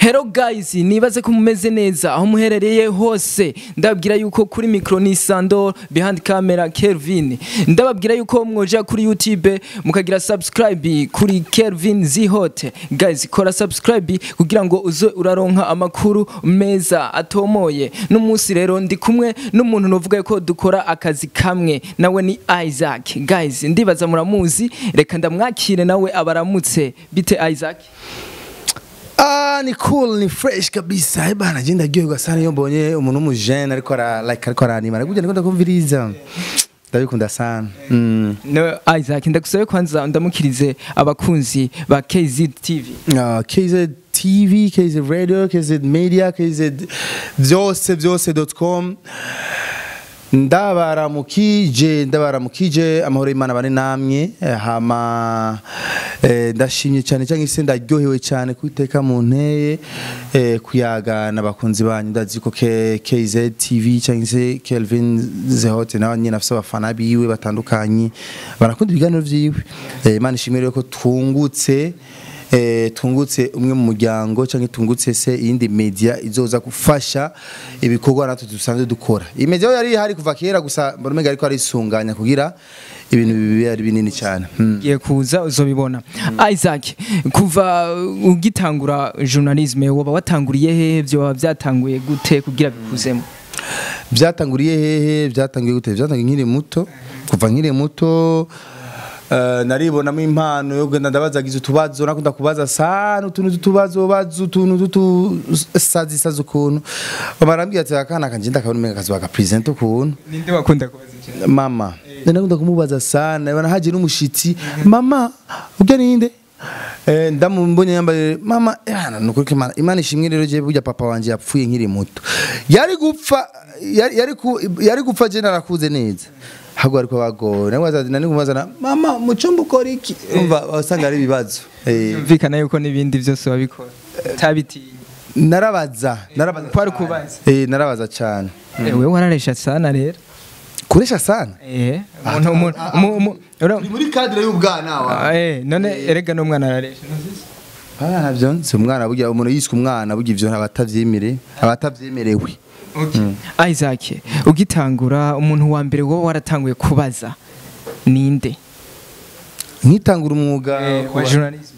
Hello guys, nibaze ko mumeze neza aho muherereye hose. Ndababwira yuko kuri micro ni Sandor, behind camera Kelvin. Ndababwira yuko mwoja kuri YouTube mukagira subscribe kuri Kelvin Zihote. Guys, kora subscribe kugira ngo uzo uraronka amakuru meza atomoye. N'umunsi rero ndi kumwe n'umuntu novuga ko dukora akazi kamwe, nawe ni Isaac. Guys, ndibaza muramuzi, reka ndamwakire nawe abaramutse. Bite Isaac? Ni cool, ni fresh kabisa. Bana jenda gyoga sana iyo mbonye umuntu umujene ariko aranima. Ariko ndakunda kumviriza. Ndabikunda sana. No Isaac, ndagusabe kwanza ndamukirize abakunzi ba KZ TV. KZ TV, KZ Radio, KZ Media, KZ byose.com. Ndabaramukije amahoro y'Imana bane namwe hama ndashimye cyane cyangwa se ndaryohewe cyane kwiteka mu nteye kuyaga nabakunzi banyu ndazi ko KZ TV cyangwa se Kelvin Zihote nawe nyine afite abafana biwe batandukanye barakunda ibiganiro vyiwe. Imana ishimire ko tungutse umwe mu muryango cyangwa tungutse se iyindi media izoza gufasha ibikorwa natwe dusanzwe dukora. Iyi media yari hari kuva kera gusa mbona ariko ari isunganya kugira ibintu bibe ari binini cyane. Ye kuza uzobibona. Isaac, kuva ugitangura journalisme woba watanguriye hehe, byo baba byatanguye gute kugira bikuzemo? Byatanguye hehe, byatanguye gute? Byatanguye nkiri muto, kuva nkiri muto naribonamo impano yo genda ndabazagiza utubazo nakunda kubaza sana utuntu sazi ukuntu barambwiye ati akana kanje ndakabona umenga kazi baka present ukuntu. Ninde wakunda kubaza cyane? Mama nakunda kumubaza sana bana haje n'umushitsi mama ubwo ninde ndamumbonye yambaye mama nuko Imana ishimwe rero je burya papa wanje yapfuye nkiri muto yari gupfa je narakuze neza hago ariko bagora nani kumazana mama mucumba ukora iki umva wasanga ari bibazo mvikana yuko nibindi byose wabikora tabiti narabaza kwari kubaza narabaza cyane wewe wararesha sana rero kuresha sana umuntu muri cadre y'ubwana wawe none erega no mwana araresha navyo si umwana burya umuntu yiswe umwana burya ivyo abatavyemerewe. Isaac, ugitangura umuntu wa mbere wowe waratanguye kubaza ninde? Nkitangura umwuga wa journalism.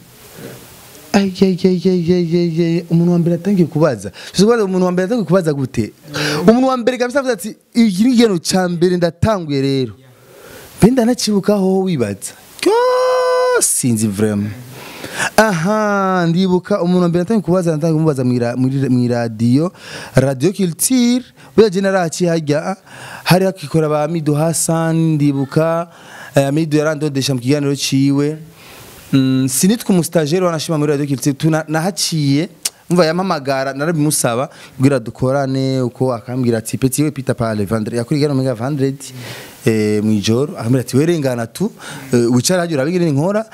Umuntu wa mbere atangiye kubaza. Umuntu wa mbere atangiye kubaza gute? Umuntu wa mbere kabisa avuze ati iki ni igeno ca mbere ndatanguye rero. Benda nacibukaho wibaza. Sinzi vraiment. Ndibuka umuntu wa mbere atangiye kubaza natangiye kumubaza mu radio Culture bya generati hajya hari akikora ba Mido Hassan. Ndibuka Mido yarandodesha mu kiganiro ciwe sinitwa umustagiaire wanashima muri radio Culture nahaciye umva yamamagara narabimusaba kugira dukorane uko akambwira ati petit we pita pale vendredi yakurigana mu vendredi mu ijoro akambwira ati werengana tu wicara hajya urabigire nkora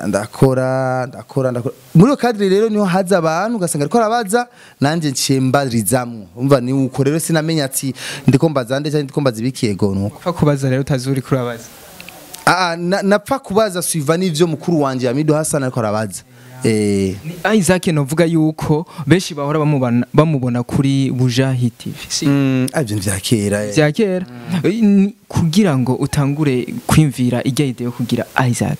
ndakora muri kadri rero niho haza abantu ugasanga ariko arabaza nanje ncembarizamwe umva ni uko rero sinamenya ati ndiko mbaza nde cyane ndiko mbaza ibikiyego nuko fa kubaza rero utazuri kurabaza napfa kubaza suiva n'ivyo mukuru wanje ya Mido Hassan ariko arabaza. Ni Isaac novuga yuko benshi bahora bamubona kuri Bujahi TV. Avyo vyakera kugira ngo utangure kwimvira ijya ideo kugira Isaac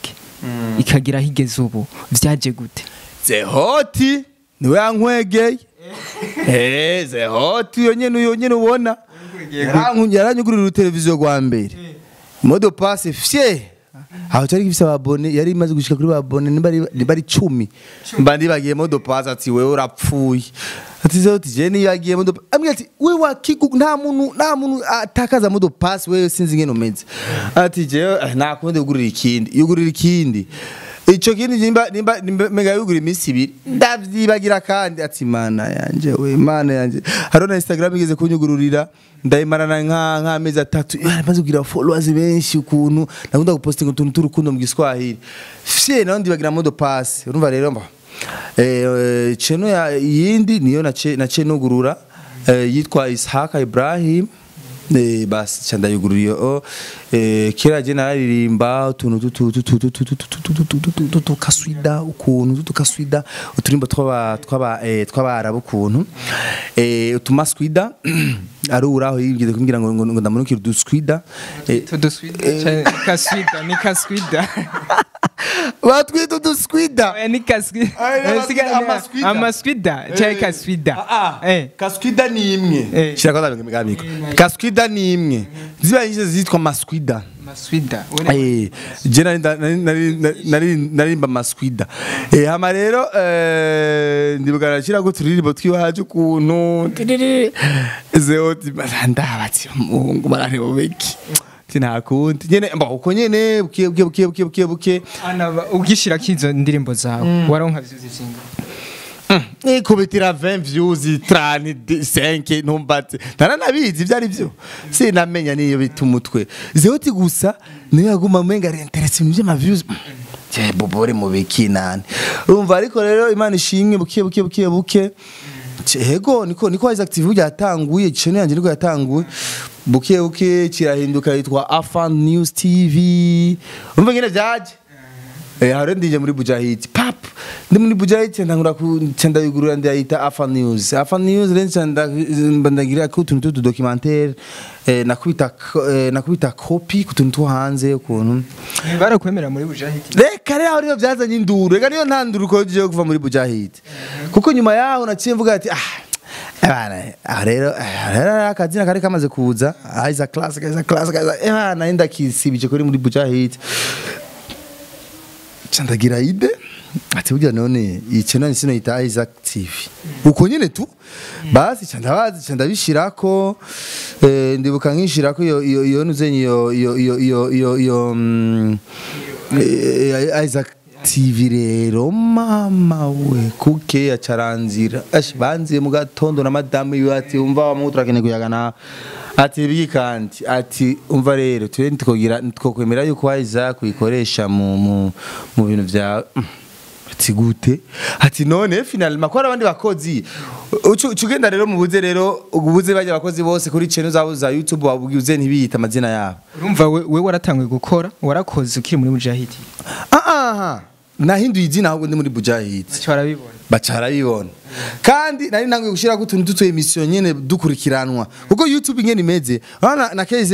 ikagira higeze ubu vyaje gute? Zehoti niwe yankwegeye Zehoti yonyene ubona yaranyugurira televiziyo gwa mbere modo passe fye aho cyari gifise ababone yari imaze gushika kuri babone ni bari 10 mbandi bagiye modo passe ati wewe urapfuye ati Zehoti je ni yagiye modo ambye ati wewe wakigu nta muntu atakaza modo passe wewe sinzi ngeno meze ati je nakunde yugurira ikindi ico kindi nimba mega yugura imisi 2 ndavyibagira kandi ati Mana yanje harona Instagram igeze kunyugururira ndayimarana nk'amezi 3 maze kugira followers benshi ukuntu nakunda gupostinga utuntu turukundo mu Giswahili fye naho ndibagira modo pass urumva rero mba cheno yindi niyo nace nugurura yitwa Ishaka Ibrahim basi candayuguriye kera je nararirimba utuntu tukaswida ukuntu tukaswida uturimbo tw'abarabu ukuntu utumaswida ari uraho yibwize kumbwira ngo ndamunukira uduswida kaswida ni kaswida batwita uduswida ni kaswida amaswida cyangwa kaswida kaswida ni imwe shira ko ndabigabiko kaswida ni imwe ziba nyinshi zitwa maswida je narimba maswida hama rero ndibugara shira ko turirimbo twiwaje ukuntu zeoti ndabatsi umuhungu bararebo beki tinakundi nyene uko nyene buke anaba ugishira kizo ndirimbo zawe waronka vyuzizinga kubitira 20 views 35 ntumbatse naranabizi byari byo sinamenya niyo bitumutwe zeoti gusa niyo yaguma menga interest mu bya views je bobore mu bikinane urumva ariko rero Imana ishimwe buke Ego niko Isaac TV yatanguye channel yanje niko yatanguye buke kirahinduka yitwa Afan News TV umva ngene byaje haro ndije muri Bujahid pap ndi muri Bujahid ntangura kucenda yugurura ndayita Afan News bandagira ko tuntu documentaire nakubita copy kutuntu hanze ukuntu barakwemera muri Bujahid reka rero ariyo byazanye induru reka niyo ntanduru ko je kuva muri Bujahid kuko nyuma yaho naciye mvuga ati rero akazina kari kamaze kuza Isaac classic naenda kisibije kuri muri Bujahid chandagira ide ati burya none ichannel sino ita Isaac TV uko nyene tu basi chandabishirako ndibuka nkishirako iyo nuzenye yo Isaac TV rero mama we kuke yacaranzira banziye mu gatondo na madame yati umva wamuturakene kuyagana ati bikandi ati umva rero twe ntikokwemera yuko Isaac kuyikoresha mu bintu bya ati gute ati none final makora abandi bakozi ucugenda rero mubuze rero ubuze bajya abakozi bose kuri channel zabo za YouTube wabugize ntibiyita amazina yabo urumva we waratanguye gukora warakoze ukiri muri Bujahid nahinduye izina ahubwo ndi muri Bujahid bacarabibona kandi nari nanguye gushira ko tuntu tutuye emission nyene dukurikiranwa kuko YouTube nyene imeze na KZ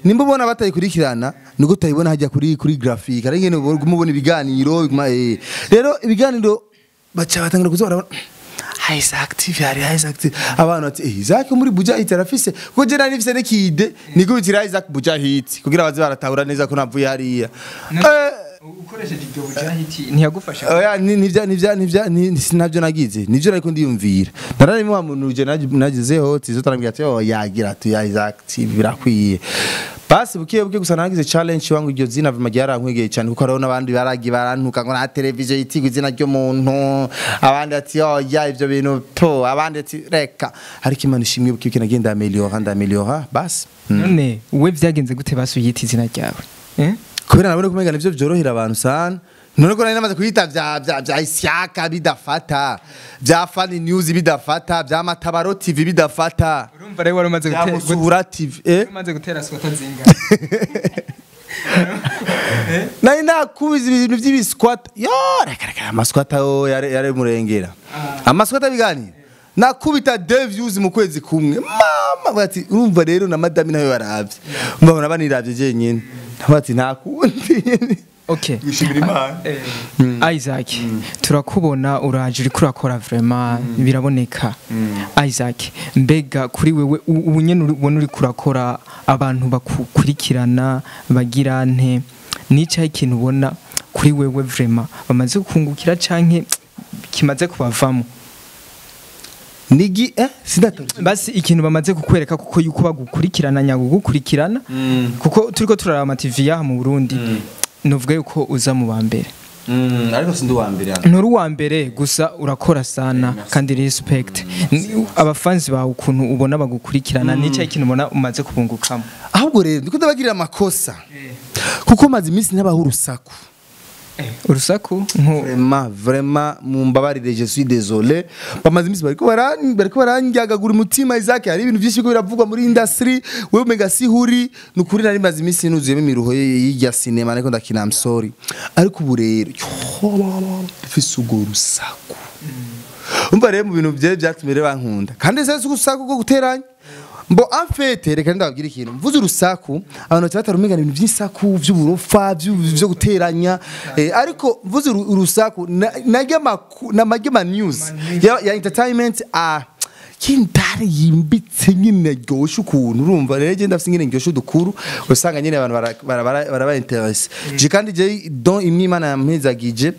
nimba ubona batayikurikirana niko tayibona hajya kuri graphic ari nyene umubona ibiganiro rero ibiganiro batangira kuzora Isaac TV abantu ati Isaac muri Bujahid arafise kuko je nari nifise nekide niko bitira Isaac Bujahid kugira baze baratahura neza ko navuye hariya ukoresheje ibyo Bujahid ntiyagufasha oya nivyo nagize nivyo ariko ndiyumvira narari mu muntu je nagizeho tizotarambira ati yagira tu ya Isaac TV birakwiye basi bukiye gusa nagize challenge wangu iryo zina vima ryarankwegeye cyane kuko rero nabandi baragi barantuka ngo na television yitiga izina ryo muntu abandi ati ya ivyo bintu to abandi ati reka ariko Imana ishimwe bukiye kinagenda ameliora basi none we byagenze gute basuyita izina ryawe kubera nabone kumenya nivyo byorohera abantu sana none ko nari namaze kuyita bya Isiaka bidafata bya Funny News bidafata bya Matabaro TV bidafata urumva rero waramaze gutera TV umaze gutera swata zinga nari nakubiza ibintu by'ibisquat yo reka amasquat yare murengera amasquat bigani nakubita 2 views mu kwezi kumwe mama bati urumva rero na madame nayo yaravye mbona baniravye je nyine bati nakundi okay Isaac turakubona uraje uri kurakora vraiment biraboneka Isaac mbega kuri wewe ubunyene ubona uri kurakora abantu bakukurikirana bagira nte nica ikintu ubona kuri wewe vraiment bamaze kungukira canke kimaze kubavamo nigi sindatorije basi ikintu bamaze kukwereka kuko yuko bagukurikirana nyagukurikirana kuko turiko turara ama TV ya mu Burundi novuga yuko uza mu bambere ariko sindi uwambere nturi uwambere gusa urakora sana kandi respect abafanzi bawe ukuntu ubona bagukurikirana nica ikintu ubona umaze kubungukamo ahubwo rero ndiko ndabagirira amakosa kuko maze iminsi n'abahuru saku urusaku vraiment mumbabarire je suis désolé bamaze imisi bariko barangyagagura umutima Isaac hari ibintu byinshi biravugwa muri industry wewe mega sihuri nukuri nari maze imisi nuzuyemo imiruho y'ijya cinema ariko ndakina I'm sorry ariko ubu rero fisugo rusaku umva rero mu bintu byatumire bankunda kandi sese urusaku rwo guteranya mbo afete reka ndababwira ikintu mvuze urusaku abantu batarumengana ibintu by'isaku by'uburofa byo guteranya ariko mvuze urusaku na news ya entertainment kindari yimbitse nyine ryoshe ukuntu urumva rero genda afite nyine ryoshe dukuru usanga nyine abantu baraba interesse je kandi je don imana yampezagije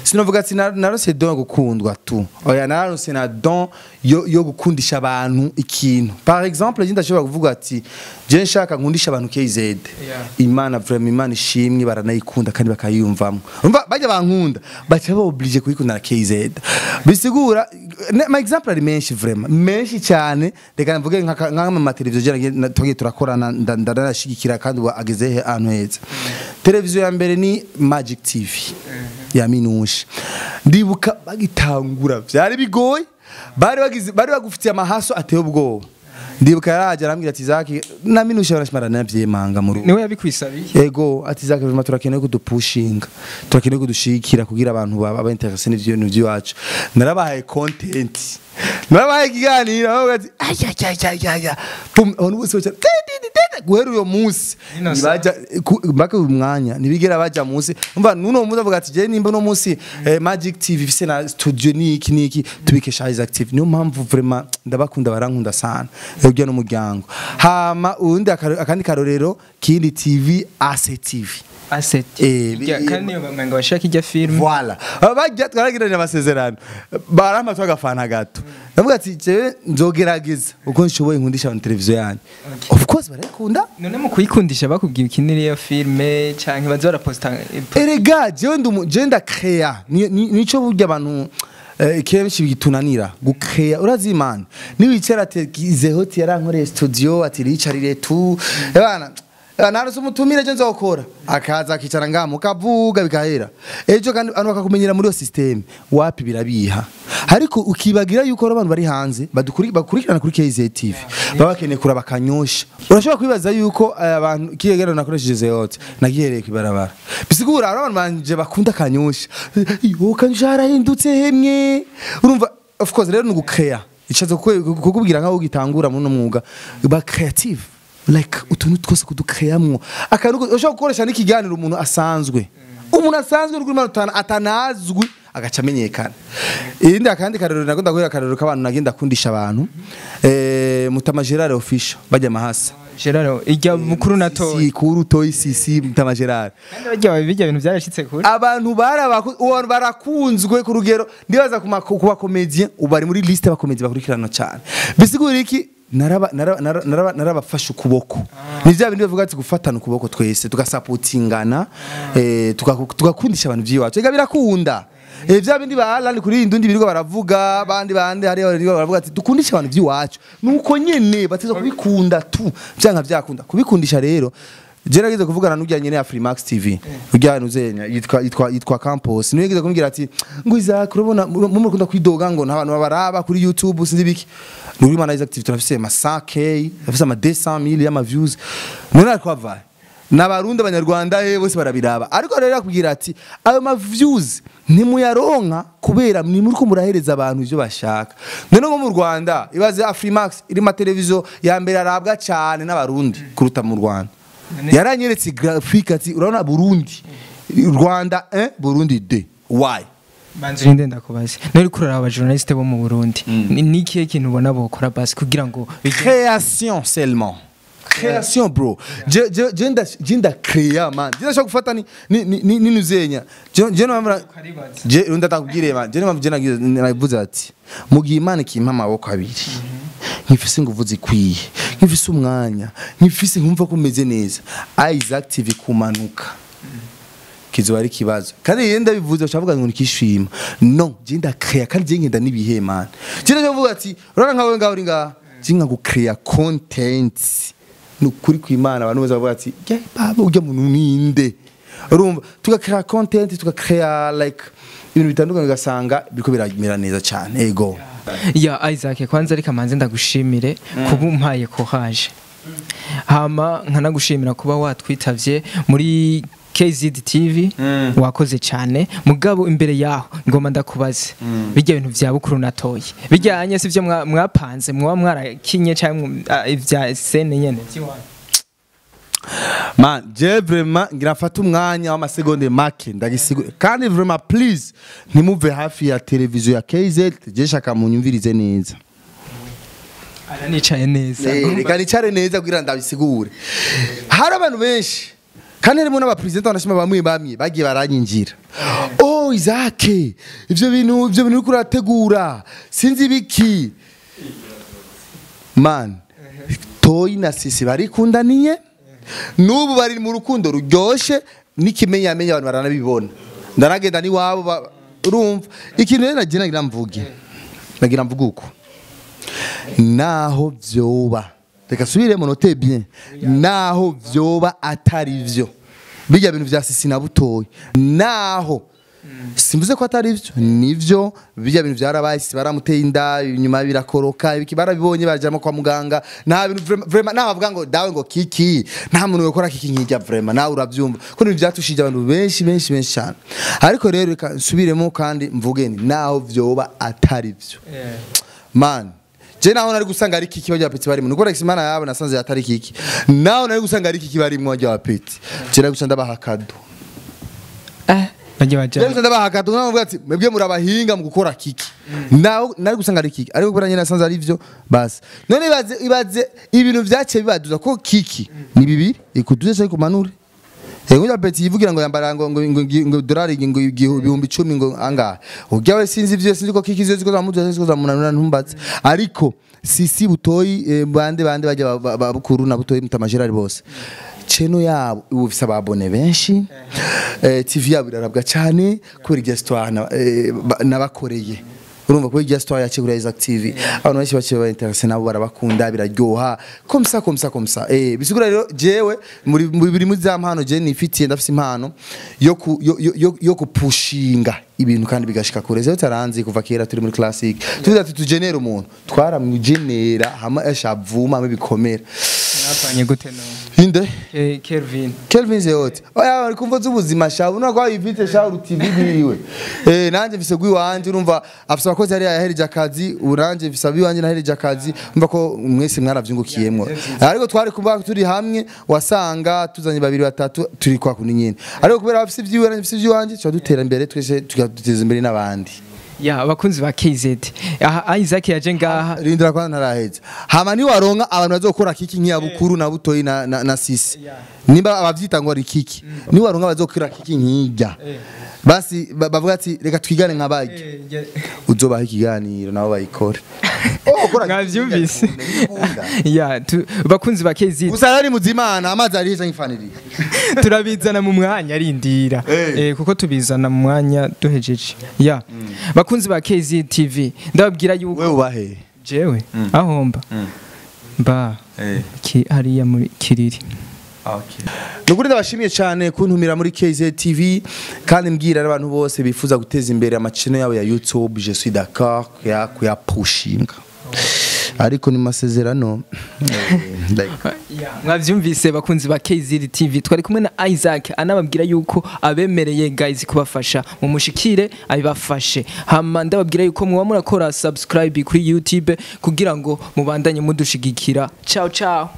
sinovuga ati narose don gukundwa tu oya narose na don yo gukundisha abantu ikintu par exemple je ndashobora kuvuga ati je nshaka nkundisha abantu KZ imana vraiment imana ishimwe baranayikunda kandi bakayumvamo umva bajya bankunda bacha ba oblige kuyikunda na KZ bisigura ma exemple ari menshi vraiment menshi cyane reka mvuge nka mu televiziyo tugiye turakorana ndarashigikira kandi ageze ahantu heza televiziyo ya mbere ni Magic TV ya Minushe ndibuka bagitangura byari bigoye bari bagufitiye amahaso ateye ubwoba ndibuka yaraje arambwira ati Zaki na Minushe barashimara navyemanga mu rugo niwe yabikwisabiye yego ati Zaki vraiment turakeneye kudupushinga turakeneye kudushikira kugira abantu baba interesse n'ivyo byacu narabahaye content narabahaye ikiganiro aho ati aya pum abantu bose bacha guhera uyo munsi nibaja mbaka uyu mwanya nibigera baja munsi umva nuno muza avuga ati je nimba no munsi Magic TV fise na studio niki tubikesha Isaac TV niyo mpamvu vraiment ndabakunda barankunda sana ujya no muryango hama undi akandi karorero kindi TV ACTV asset kandi bamanga bashaka ijya film voilà bajya twaragira n'amasezerano barama twagafana gato ndavuga ati je nzogerageza uko nshoboye nkundisha abantu televiziyo yanyu of course barakunda none mu kuyikundisha bakubwiye ikinire ya filme canke baza baraposta erega je ndakrea nico burya abantu kenshi bitunanira gukrea urazimana niwicara tegize hoti yarankoreye studio ati ricarire tu bana narose umutumire je nzokora akaza akicara ngamu kavuga bikahera ejo kandi anu bakakumenyera muri yo system wapi birabiha ariko ukibagira yuko abantu bari hanze bakurikirana kuri KZ TV babakeneye kuraba kanyosha urashobora kwibaza yuko abantu kiyegera nakoresheje zeyote nagihereye kwibarabara bisigura abantu banje bakunda kanyosha yo kanjara hindutse hemwe urumva of course rero nugukrea icazo kukubwira nkaho ugitangura muri no mwuga ba creative like utuntu twose kudukreamwo akanuko ushobora gukoresha n'ikiganiro umuntu asanzwe uri manutana atanazwi agaca amenyekana indi akandi karero nagenda guhera karero k'abantu nagenda kundisha abantu Mutama Gerard official bajya mahasa Gerard ijya mukuru nato ikuru toyi sisi Mutama Gerard kandi bijya ibintu byarashitse kuri abantu barakunzwe ku rugero ndibaza kuba comedian ubari muri liste y'abakomedi bakurikirana cyane bisigura iki narabafasha ukuboko ni bya bindi bavuga ati gufatana ukuboko twese tugasapotingana tugakundisha abantu by'iwacu ega birakunda bya bindi bahalani kuri indundi birirwa baravuga bandi hari baravuga ati dukundisha abantu by'iwacu nuko nyene bateza kubikunda tu byanga byakunda kubikundisha rero gerageza kuvugana n'ujyanye na Freemax TV ujyana uzenya yitwa Campus niwe yigeze kumbwira ati ngo Isaac urabona mumukunda kwidoga ngo n'abantu babaraba kuri YouTube sinzi biki nuri mana Isaac TV turafise ama 100k afise ama 200,000 y'ama views none akwavaye n'abarundi abanyarwanda bose barabiraba ariko rero yakubwira ati ayo ma views ntimuyaronka kubera ni muri ko murahereza abantu ivyo bashaka none ngo mu Rwanda ibaze Freemax iri ma televiziyo ya mbere arabwa cyane n'abarundi kuruta mu Rwanda yaranyeretse graphic ati urabona Burundi Rwanda Burundi de why banzira ndenda kubaza nari kurara aba journaliste bo mu Burundi ni kiye kintu ubona bokora basi kugira ngo création seulement création bro je nda créa man je nashaka gufata ni nuzenya je no je ndatakubwire man je no navuze ati mugiye Imana kimpa amaboko abiri nkifise nguvu zikwiye nkifise umwanya nkifise nkumva ko meze neza Isaac TV kumanuka kizoba ari kibazo kandi yenda bivuze ucavuga ngo nikishima no je ndakrea kandi je ngenda nibihemana je ndavuga ati urana nkawe ngaho uri ngaha jinga gukrea content nukuri kw'Imana abantu bose bavuga ati baba ujya muntu ninde urumva tugakrea content tugakrea like ibintu bitandukanye ugasanga biriko biramera neza cyane ego ya Isaac kwanza reka manze ndagushimire kuba umpaye courage hama nkanagushimira kuba watwitavye muri KZD TV wakoze cyane mugabo imbere yaho ngoma ndakubaze bijya ibintu vya bukuru natoye bijyanye sivyo mwapanze mwa mwarakinye cyangwa ivya scene nyene tiwana man je vraiment ngirafata umwanya w'amasegonde make ndagisigura kandi vraiment please ntimuve hafi ya televiziyo ya KZ je shaka munyumvirize neza aranicaye neza reka nicare neza kugira ndabisigure hari abantu benshi kandi harimo n'abapresident banashima bamwe bagiye baranyinjira oh Isaac ivyo bintu uriko urategura sinzi biki man Toyi na Sisi barikundaniye nubu bari mu rukundo ruryoshe nikimenya abantu baranabibona ndaragenda ni wabo urumva ikintu rero nagira mvuge uko naho vyoba reka subire monote bien naho vyoba atari vyo bijya bintu vya Sisi na Butoyi naho simvuze ko atari vyo nivyo bijya bintu byarabaye baramuteye inda inyuma birakoroka ibikibara bibonye bajamo kwa muganga nta bintu vraiment nabavuga ngo dawe ngo kiki nta muntu ukora kiki nkijya vraiment nawe uravyumva ko ibintu byatushije abantu benshi cyane ariko rero reka nsubiremo kandi mvuge ni naho vyoba atari vyo man je naho nari gusanga ari kiki bajya peti bari mu nuko Rex Imana yabo nasanze atari kiki naho nari gusanga ari kiki bari mu bajya peti kira gusa ndabaha kado Rero ndabahakatu nkavuga ati mwebwe murabahinga mu gukora kiki naho nari gusanga ari kiki ariko buranye nasanze ari byo basi none ibaze ibintu byace bibaduza ko kiki ni bibiri ikuduze cyo kumanure ngo peti yivugira ngo yambara ngo dolari ngo ibihumbi 10 ngo anga ubyawe sinzi ivyo sinzi ko kiki ziko zamuduze ziko zamunanura ntumbatse ariko Sisi Butoyi bande bajya babukuru na Butoyi mutamajerari bose cheno yabo ubufisa ababone benshi TV yabo irarabwa cyane kuri gestoire nabakoreye urumva kuri gestoire ya Kigura Isaac TV abantu benshi bakiba interesse nabo barabakunda biraryoha komsa bisigura rero jewe muri muri zampano je nifitiye ndafise impano yo kupushinga ibintu kandi bigashika kure zeyo taranzi kuva kera turi muri classic tuvuga ati tugenera umuntu twaramwigenera hama ashavuma bikomera napanye gute no inde Kelvin zeyote oya ari kumva z'ubuzima shabu nako yivite shabu TV biriwe nanje mfise gwiwanje urumva afisa abakozi ari yahereje akazi uranje mfisa biwanje nahereje akazi umva ko mwese mwaravyungukiyemwo ariko twari kumva turi hamwe wasanga tuzanye babiri batatu turi kwa kuninyene ariko kubera afise vyiwe nanje mfise vyiwanje cyo dutera imbere twese tugateza imbere n'abandi ya abakunzi ba KZ Isaac yaje ngaha rindira kwa ntaraheza hama ni waronka abantu bazokora kiki nkiya Bukuru na Butoyi na Sisi nimba abavyita ngo ari kiki ni waronka bazokora kiki nkijya basi bavuga ati reka twigane nk'abagi uzobaha ikiganiro nabo bayikore ngavyumvise ya bakunzi ba KZ usarari muzimana amazi ari heza nkifaniriye turabizana mu mwanya arindira kuko tubizana mu mwanya duhejeje ya bakunzi ba KZ TV ndababwira yuko wewe ubahe jewe ahomba ba ki hariya muri Kiriri okay nukuri ndabashimiye cyane kuntumira muri KZ TV kandi mbwira abantu bose bifuza guteza imbere amacino yabo ya YouTube je suis d'accord kuya pushinga ariko ni masezerano mwavyumvise bakunzi ba KZ TV twari kumwe na Isaac anababwira yuko abemereye guys kubafasha mu mushikire abibafashe hama ndababwira yuko muba murakora subscribe kuri YouTube kugira ngo mubandanye mudushigikira ciao